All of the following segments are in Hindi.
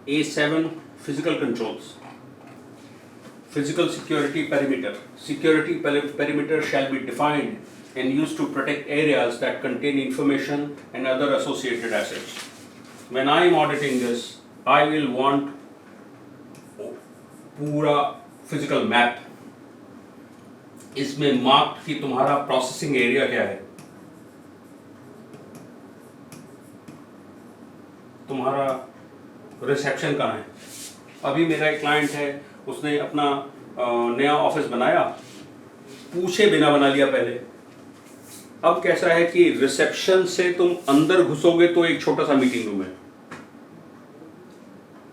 A7 physical controls. Physical security perimeter. Security perimeter shall be defined and used to protect areas that contain information and other associated assets. When I am auditing this, I will want पूरा physical map. इसमें मार्क कि तुम्हारा प्रोसेसिंग एरिया क्या है, तुम्हारा रिसेप्शन कहाँ है. अभी मेरा एक क्लाइंट है, उसने अपना नया ऑफिस बनाया, पूछे बिना बना लिया पहले. अब कैसा है कि रिसेप्शन से तुम अंदर घुसोगे तो एक छोटा सा मीटिंग रूम है.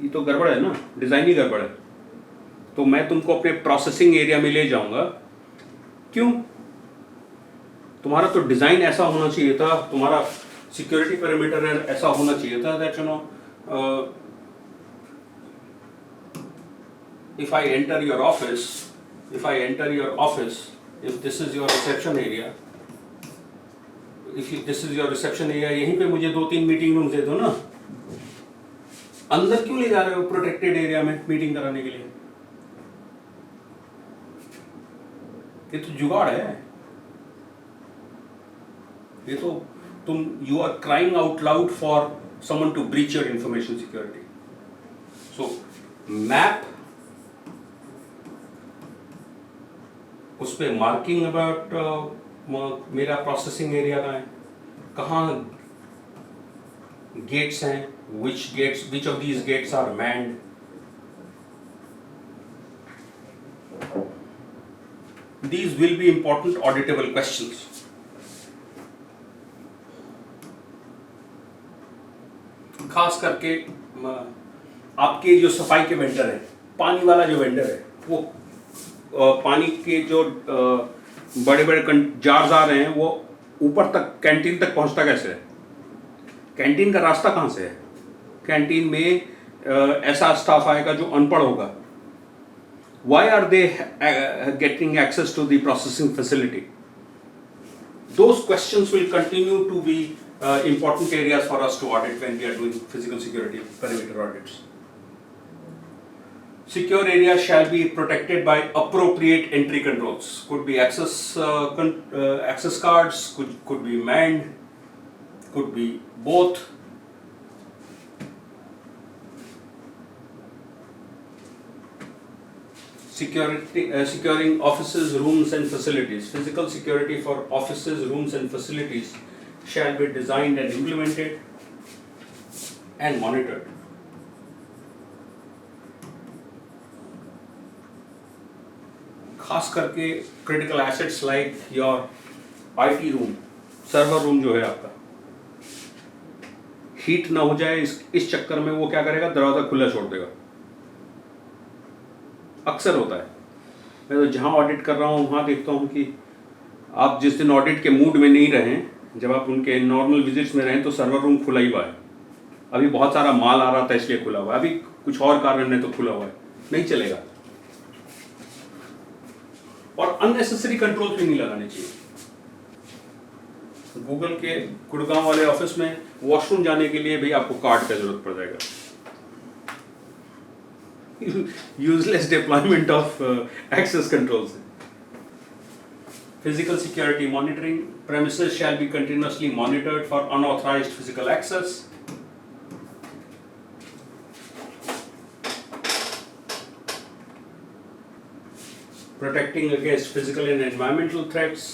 ये तो गड़बड़ है ना, डिजाइन ही गड़बड़ है. तो मैं तुमको अपने प्रोसेसिंग एरिया में ले जाऊंगा. क्यों? तुम्हारा तो डिजाइन ऐसा होना चाहिए था, तुम्हारा सिक्योरिटी पेरिमीटर ऐसा होना चाहिए था that you know if I enter your office, if this is your reception area, this is your reception area, यहीं पे मुझे 2-3 मीटिंग रूम दे दो ना. अंदर क्यों ले जा रहे हो प्रोटेक्टेड एरिया में मीटिंग कराने के लिए? ये तो जुगाड़ है. ये तो तुम you are crying out loud for someone to breach your information security. So map, उस पर मार्किंग अबाउट मेरा प्रोसेसिंग एरिया का है, कहाँ गेट्स हैं, which of these gates are manned. These will be important auditable questions. खास करके आपके जो सफाई के वेंडर हैं, पानी वाला जो वेंडर है, वो पानी के जो बड़े बड़े जार्स आ रहे हैं, वो ऊपर तक कैंटीन तक पहुंचता कैसे है? कैंटीन का रास्ता कहाँ से है? कैंटीन में ऐसा स्टाफ आएगा जो अनपढ़ होगा. Why are they getting access to the processing facility? Those questions will continue to be important areas for us to audit when we are doing physical security perimeter audits. Secure areas shall be protected by appropriate entry controls. Could be access cards, could be manned, could be both. Securing offices, rooms and facilities. Physical security for offices, rooms and facilities shall be designed and implemented and monitored. खास करके critical assets like your IT room, server room जो है आपका, हीट ना हो जाए इस चक्कर में वो क्या करेगा, दरवाजा खुला छोड़ देगा. अक्सर होता है. मैं तो जहाँ ऑडिट कर रहा हूँ वहाँ देखता हूँ कि आप जिस दिन ऑडिट के मूड में नहीं रहें, जब आप उनके नॉर्मल विजिट्स में रहें तो सर्वर रूम खुला ही हुआ है. अभी बहुत सारा माल आ रहा था इसलिए खुला हुआ है, अभी कुछ और कारण है तो खुला हुआ है. नहीं चलेगा. और अननेसेसरी कंट्रोल भी नहीं लगाने चाहिए. गूगल के गुड़गांव वाले ऑफिस में वॉशरूम जाने के लिए भी आपको कार्ड का जरूरत पड़ जाएगा. Useless deployment of access controls. Physical security monitoring. Premises shall be continuously monitored for unauthorized physical access. Protecting against physical and environmental threats.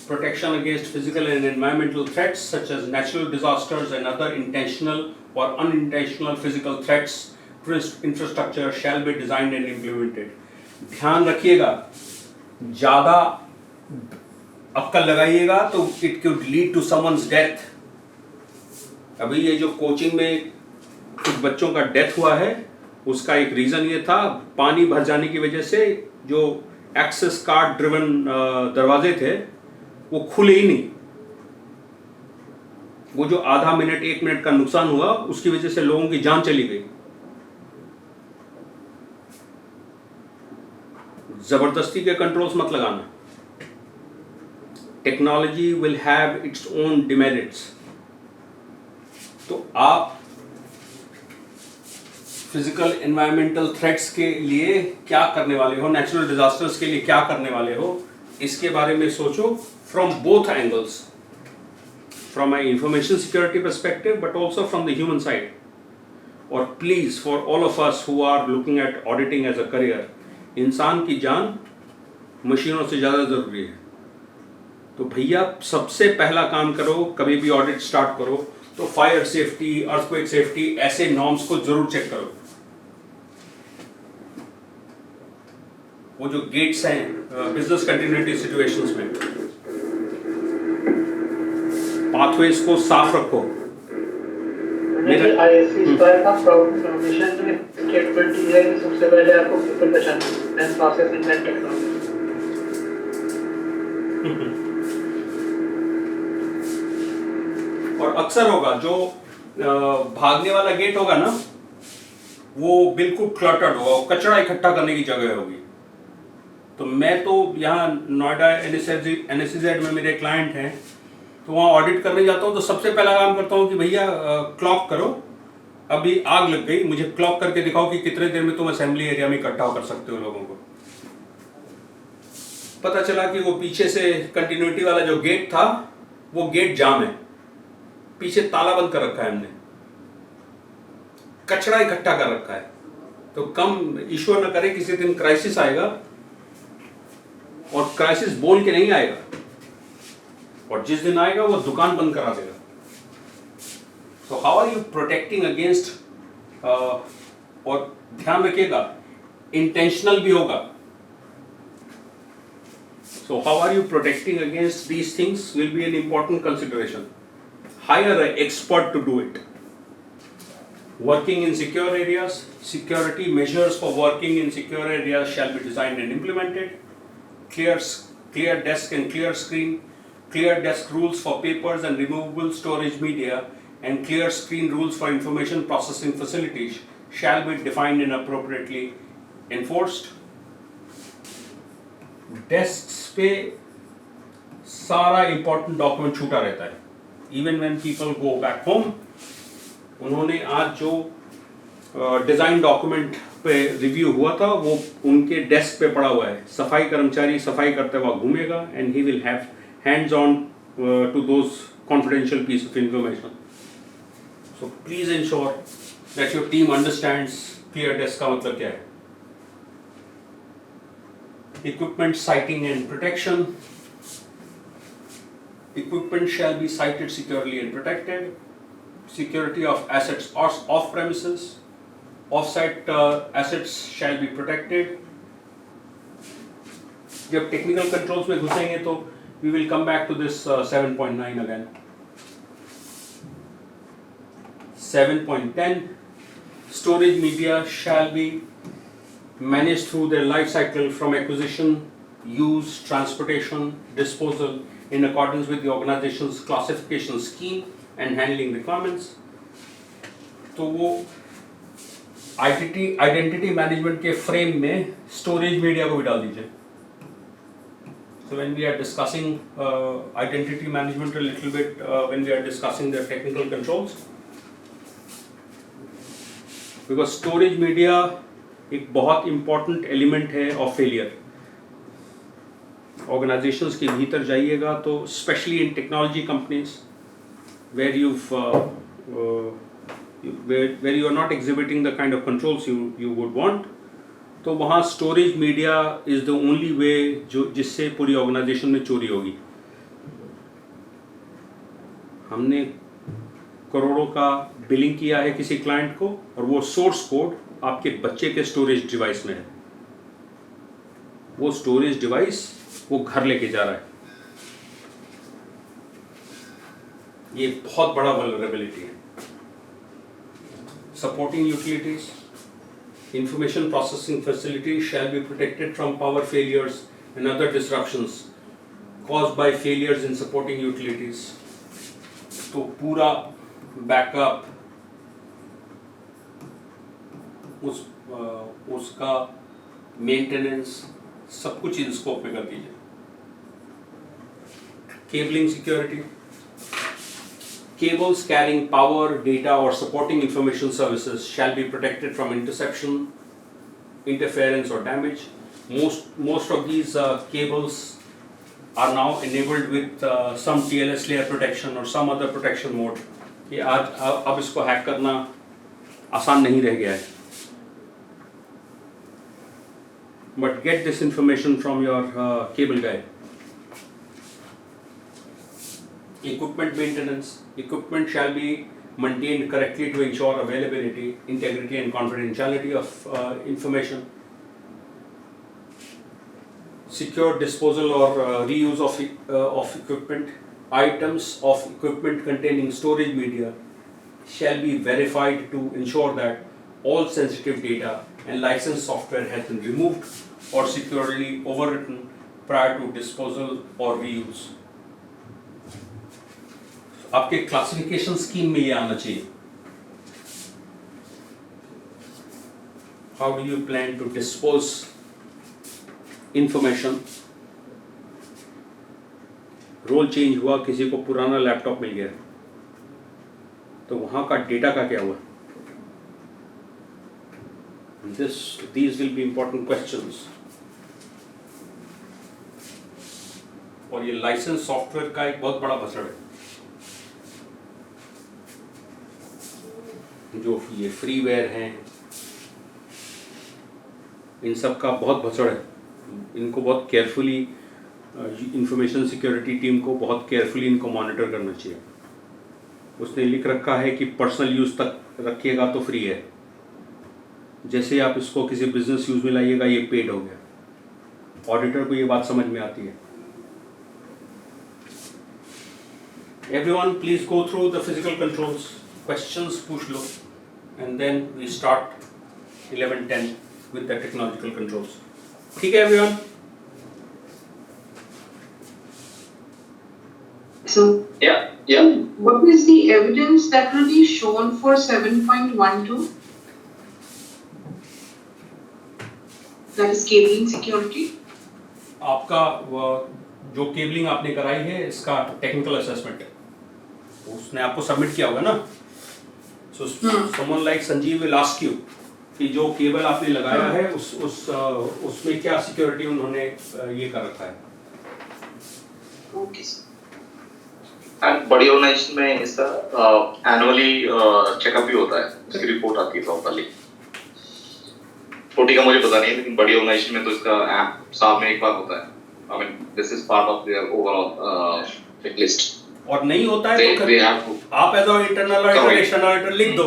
Protection against physical and environmental threats such as natural disasters and other intentional or unintentional physical threats to infrastructure shall be designed and implemented. ध्यान रखिएगा, ज़्यादा अक्कल लगाइएगा तो it could lead to someone's death. अभी ये जो कोचिंग में कुछ बच्चों का डेथ हुआ है, उसका एक रीज़न ये था, पानी भर जाने की वजह से जो एक्सेस कार्ड ड्रिवन दरवाजे थे वो खुले ही नहीं. वो जो आधा मिनट 1 मिनट का नुकसान हुआ उसकी वजह से लोगों की जान चली गई. जबरदस्ती के कंट्रोल्स मत लगाना. Technology will have its own demerits. तो आप फिजिकल एनवायरमेंटल थ्रेट्स के लिए क्या करने वाले हो, नेचुरल डिजास्टर्स के लिए क्या करने वाले हो, इसके बारे में सोचो from both angles, from my information security perspective but also from the human side. और please for all of us who are looking at auditing as a career, इंसान की जान मशीनों से ज़्यादा ज़रूरी है. तो भैया सबसे पहला काम करो, कभी भी ऑडिट स्टार्ट करो तो फायर सेफ्टी, अर्थक्वेक सेफ्टी, ऐसे नॉर्म्स को जरूर चेक करो. वो जो गेट्स हैं बिजनेस कंटिन्यूटी सिचुएशंस में, पाथवेज को साफ रखो. आईएससी स्क्वायर का मिशन में स्टेटमेंट है कि सबसे पहले आपको पीपल पहचानना है, प्रोसेस एंड टेक्नोलॉजी. और अक्सर होगा जो भागने वाला गेट होगा ना, वो बिल्कुल क्लटर्ड होगा, कचरा इकट्ठा करने की जगह होगी. तो मैं तो यहाँ नोएडा एनएसईजेड में मेरे क्लाइंट हैं, तो वहाँ ऑडिट करने जाता हूँ तो सबसे पहला काम करता हूँ कि भैया क्लॉक करो, अभी आग लग गई, मुझे क्लॉक करके दिखाओ कि कितने देर में तुम असेंबली एरिया में इकट्ठा कर सकते हो लोगों को. पता चला कि वो पीछे से कंटिन्यूटी वाला जो गेट था वो गेट जाम है, पीछे ताला बंद कर रखा है हमने, कचरा इकट्ठा कर रखा है. तो कम ईश्वर न करे किसी दिन क्राइसिस आएगा, और क्राइसिस बोल के नहीं आएगा, और जिस दिन आएगा वो दुकान बंद करा देगा. So how are you protecting against, और ध्यान रखिएगा इंटेंशनल भी होगा. So how are you protecting against these things will be an important consideration. Hire an expert to do it. Working in secure areas, security measures for working in secure areas shall be designed and implemented. Clear desk and clear screen, clear desk rules for papers and removable storage media, and clear screen rules for information processing facilities shall be defined and appropriately enforced. Desks पे सारा important document छूटा रहता है. Even when people go back home, उन्होंने आज जो डिज़ाइन डॉक्यूमेंट पे रिव्यू हुआ था वो उनके डेस्क पे पड़ा हुआ है. सफाई कर्मचारी सफाई करते हुए घूमेगा and he will have hands on to those confidential piece of information. So please ensure that your team understands clear desk का मतलब क्या है. Equipment siting and protection. Equipment shall be sited securely and protected. Security of assets off premises. Off-site assets shall be protected. जब technical controls में घुसेंगे तो we will come back to this 7.9 again. 7.10 Storage media shall be managed through their life cycle from acquisition, use, transportation, disposal, in accordance with the organization's classification scheme and handling requirements. तो वो आइडेंटिटी मैनेजमेंट के फ्रेम में स्टोरेज मीडिया को भी डाल दीजिए. So when we are discussing identity management a little bit, when we are discussing the technical controls, because storage media एक बहुत important element है of failure. ऑर्गेनाइजेशंस के भीतर जाइएगा तो specially in technology companies where you are not exhibiting the kind of controls you would want, तो वहाँ storage media is the only way जो जिससे पूरी ऑर्गेनाइजेशन में चोरी होगी. हमने करोड़ों का बिलिंग किया है किसी क्लाइंट को और वो सोर्स कोड आपके बच्चे के स्टोरेज डिवाइस में है. वो स्टोरेज डिवाइस वो घर लेके जा रहा है. ये बहुत बड़ा वल्नरेबिलिटी है. Supporting utilities, information processing facilities shall be protected from power failures and other disruptions caused by failures in supporting utilities. तो पूरा बैकअप उसका मेंटेनेंस सब कुछ इन स्कोप में कर दीजिए. Cabling security, cables carrying power, data, or supporting information services shall be protected from interception, interference, or damage. Most of these cables are now enabled with some TLS layer protection or some other protection mode. कि आज अब इसको हैक करना आसान नहीं रह गया है. But get this information from your cable guy. Equipment maintenance. Equipment shall be maintained correctly to ensure availability, integrity, and confidentiality of information. Secure disposal or reuse of equipment. Items of equipment containing storage media shall be verified to ensure that all sensitive data and licensed software has been removed or securely overwritten prior to disposal or reuse. आपके क्लासिफिकेशन स्कीम में ये आना चाहिए. How do you plan to dispose information? Role change हुआ, किसी को पुराना लैपटॉप मिल गया, तो वहां का डेटा का क्या हुआ? These will be important questions. और ये लाइसेंस सॉफ्टवेयर का एक बहुत बड़ा भसड़ है. जो ये फ्रीवेयर हैं, इन सब का बहुत भसड़ है. इनको बहुत केयरफुली, इंफॉर्मेशन सिक्योरिटी टीम को बहुत केयरफुली इनको मॉनिटर करना चाहिए. उसने लिख रखा है कि पर्सनल यूज़ तक रखिएगा तो फ्री है, जैसे आप इसको किसी बिजनेस यूज़ में लाइएगा ये पेड हो गया. ऑडिटर को ये बात समझ में आती है. Everyone, please go through the physical controls. Questions पूछ लो, and then we start 11:10 with the technological controls. ठीक है everyone? So, Yeah. what is the evidence that will be shown for 7.12? That is cabling security. आपका जो केबलिंग आपने कराई है इसका टेक्निकल असेसमेंट है, उसने आपको सबमिट किया होगा ना. So someone like Sanjeev will ask you कि जो केबल आपने लगाया है उसमें क्या सिक्योरिटी उन्होंने ये कर रखा है. Okay. एंड बड़ी ऑर्गेनाइजेशन में इसका एनुअली चेकअप भी होता है, इसकी रिपोर्ट आती है प्रॉपर्ली. छोटी का मुझे पता नहीं है, लेकिन बड़ी ऑर्गेनाइजेशन में तो इसका साल में एक बार होता है. I mean this is part of their overall checklist. और नहीं होता है तो आप as a internal auditor, external auditor लिख दो.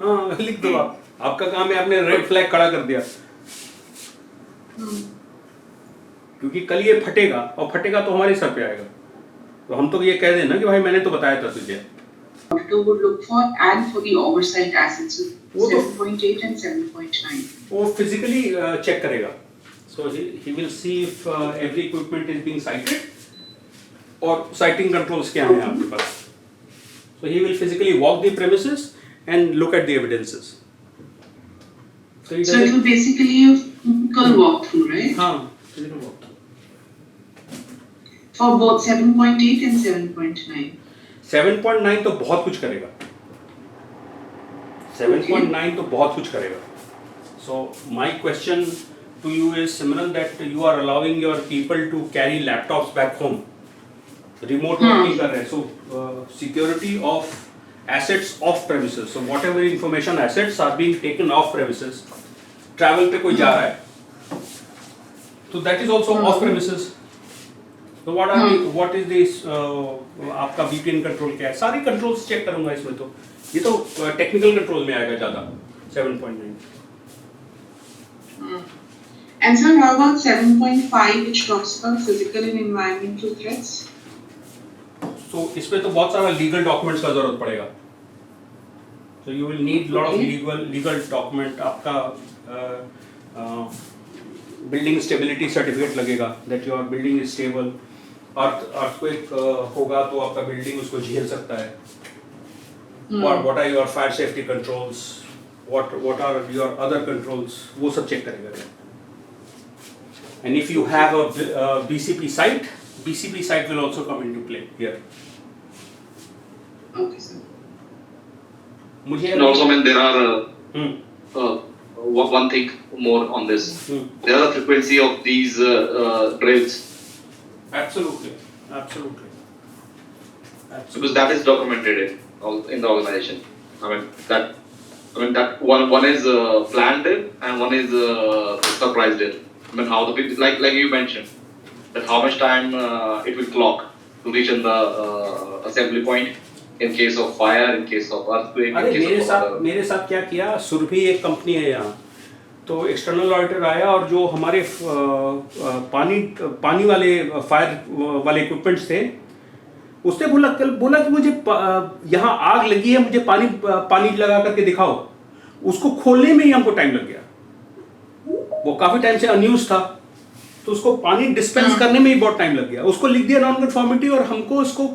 हाँ, लिख दो. आपका काम है, आपने रेड फ्लैग खड़ा कर दिया. क्योंकि कल ये फटेगा, और फटेगा तो हमारे सर पे आएगा. तो हम तो ये कह देना कि भाई मैंने तो बताया था तुझे. Auditor would look for and for the oversight assets of 7.8 and 7.9. वो फिजिकली चेक करेगा. So he will see if every equipment is being sighted, और साइटिंग कंट्रोल्स क्या हैं आपके पास. So he will physically walk the premises and look at the evidences. So it will basically a physical walkthrough, right? हाँ, physical walk. For both 7.8 and 7.9. 7.9 तो बहुत कुछ करेगा. 7.9 तो बहुत कुछ करेगा. So my question to you is, Simran, that you are allowing your people to carry laptops back home. Remote working कर रहे हैं. So security of assets off premises. So whatever information assets are being taken off premises, travel पे कोई जा रहा है, so that is also off premises. तो what is this आपका VPN कंट्रोल क्या है? सारी कंट्रोल्स चेक करूंगा इसमें. तो ये तो टेक्निकल कंट्रोल में आएगा ज़्यादा. 7.9. And sir, how about 7.5, which talks about physical and environmental threats? So इसमें तो बहुत सारा लीगल डॉक्यूमेंट्स का जरूरत पड़ेगा. So you will need lot of legal document. आपका बिल्डिंग स्टेबिलिटी सर्टिफिकेट लगेगा, that your building is stable. Earthquake होगा तो आपका बिल्डिंग उसको झेल सकता है. What are your fire safety controls? What are your other controls? वो सब चेक करेगा. And if you have a BCP site will also come into play here. Okay, sir. मुझे And also, I mean, there are hmm, one thing more on this. Hmm, There are the frequency of these drills absolutely, absolutely, because that is documented in the organization. I mean that one is planned drill and one is surprise drill. I mean how the people like you mentioned that how much time it will clock to reach in the assembly point in case of fire, in case of earthquake, अरे in case of मेरे साथ क्या किया, सुरभि एक कंपनी है यहाँ, तो एक्सटर्नल ऑडिटर आया और जो हमारे पानी वाले फायर वाले इक्विपमेंट्स थे, उसने बोला कि मुझे यहाँ आग लगी है, मुझे पानी लगा करके दिखाओ। उसको खोलने में ही हमको टाइम लग गया, वो काफी टाइम से अनयूज था, तो उसको पानी डिस्पेंस करने में ही बहुत टाइम लग गया। उसको लिख दिया नॉन कन्फॉर्मिटी और हमको इसको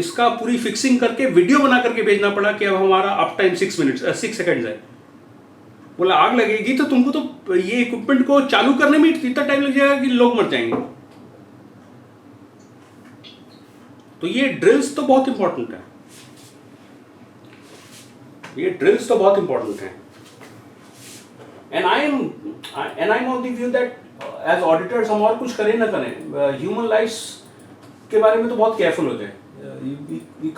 इसका पूरी फिक्सिंग करके वीडियो बना करके भेजना पड़ा कि अब हमारा अप टाइम 6 सेकंड्स है। बोला आग लगेगी तो तुमको तो ये इक्विपमेंट को चालू करने में इतना टाइम लग जाएगा कि लोग मर जाएंगे। तो ये ड्रिल्स तो बहुत इंपॉर्टेंट है, and I am of the view that as auditors हम और कुछ करें ना करें, ह्यूमन लाइफ्स के बारे में तो बहुत केयरफुल होते हैं। We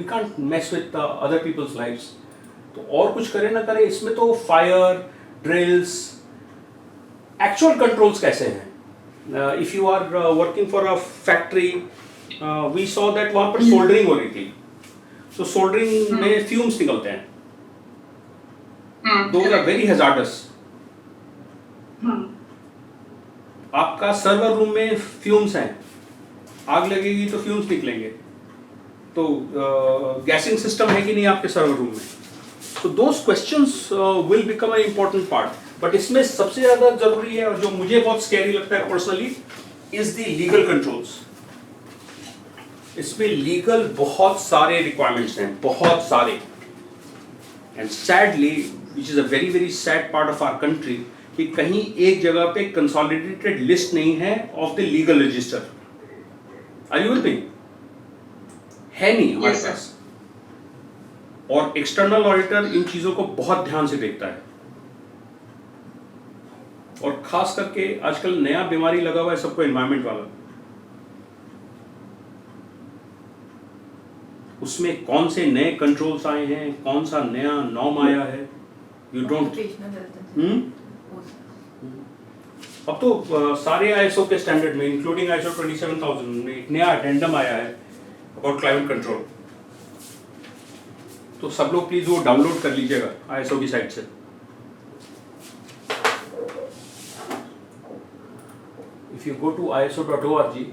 can't mess with other peoples lifes, तो और कुछ करें ना करें, इसमें तो फायर ड्रिल्स, एक्चुअल कंट्रोल्स कैसे हैं। If you are working for a factory, we saw that वहां पर सोल्डरिंग हो रही थी, तो सोल्डरिंग में फ्यूम्स निकलते हैं, दोज आर वेरी हैजार्डस। आपका सर्वर रूम में फ्यूम्स हैं, आग लगेगी तो फ्यूम्स निकलेंगे, तो गैसिंग सिस्टम है कि नहीं आपके सर्वर रूम में, तो those questions will become a important part. But इसमें सबसे ज्यादा जरूरी है और जो मुझे बहुत स्कैरी लगता है personally is the legal controls. इसमें लीगल बहुत सारे रिक्वायरमेंट्स हैं, बहुत सारे, and sadly which is a very very sad part of our country कि कहीं एक जगह पे कंसोलिडेटेड लिस्ट नहीं है of the legal register. Are you with me? है नहीं हमारे Yes, sir. पास, और एक्सटर्नल ऑडिटर इन चीजों को बहुत ध्यान से देखता है। और खास करके आजकल नया बीमारी लगा हुआ है सबको, एनवायरमेंट वाला, उसमें कौन से नए कंट्रोल्स आए हैं, कौन सा नया नॉर्म आया है, यू डोंट। अब तो सारे आईएसओ के स्टैंडर्ड में इंक्लूडिंग आईएसओ 27000 में एक नया अडेंडम आया है अबाउट क्लाइमेट कंट्रोल, तो सब लोग प्लीज वो डाउनलोड कर लीजिएगा आईएसओ की साइट से। If you go to iso.org,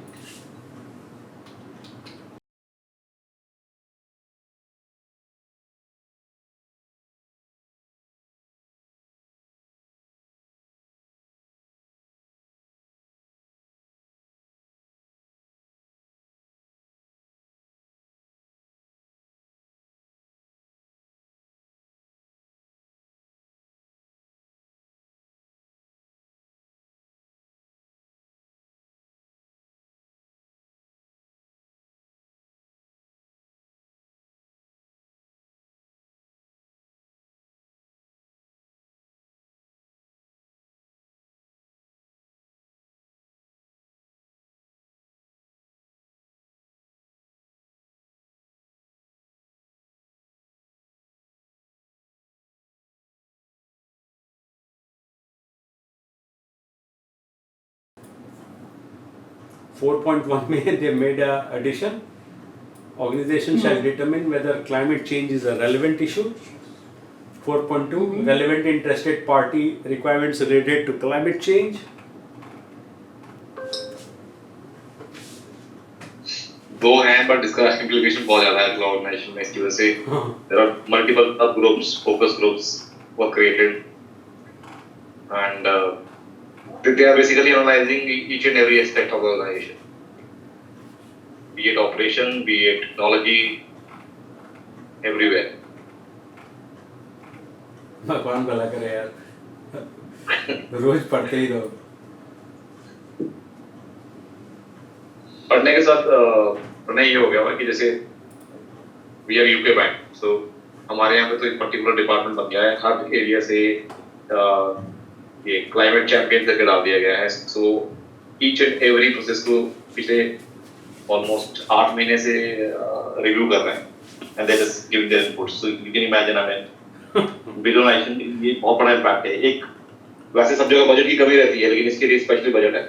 (4.1) में they made a addition. Organization shall determine whether climate change is a relevant issue. 4.2 relevant interested party requirements related to climate change. दो हैं बट इसका इम्प्लीकेशन बहुत ज्यादा है ऑर्गेनाइजेशन में, इसकी वजह से there are multiple subgroups, focus groups were created and they are basically analyzing each and every aspect of the organization, be it operation, be it technology, everywhere. भगवान भला करे यार, रोज पढ़ते ही रहो। पढ़ने के साथ पढ़ना ये हो गया हुआ कि जैसे वी आर यूके बैंक, सो हमारे यहाँ पे तो एक पर्टिकुलर डिपार्टमेंट बन गया है, हर एरिया से ये क्लाइमेट चैंपियन करके डाल दिया गया है। So each and every process को पिछले ऑलमोस्ट 8 महीने से रिव्यू कर रहे हैं, and they just giving their input. So you can imagine, I mean visualisation ये बहुत बड़ा इम्पैक्ट है। एक वैसे सब जगह बजट की कमी रहती है, लेकिन इसके लिए स्पेशली बजट है।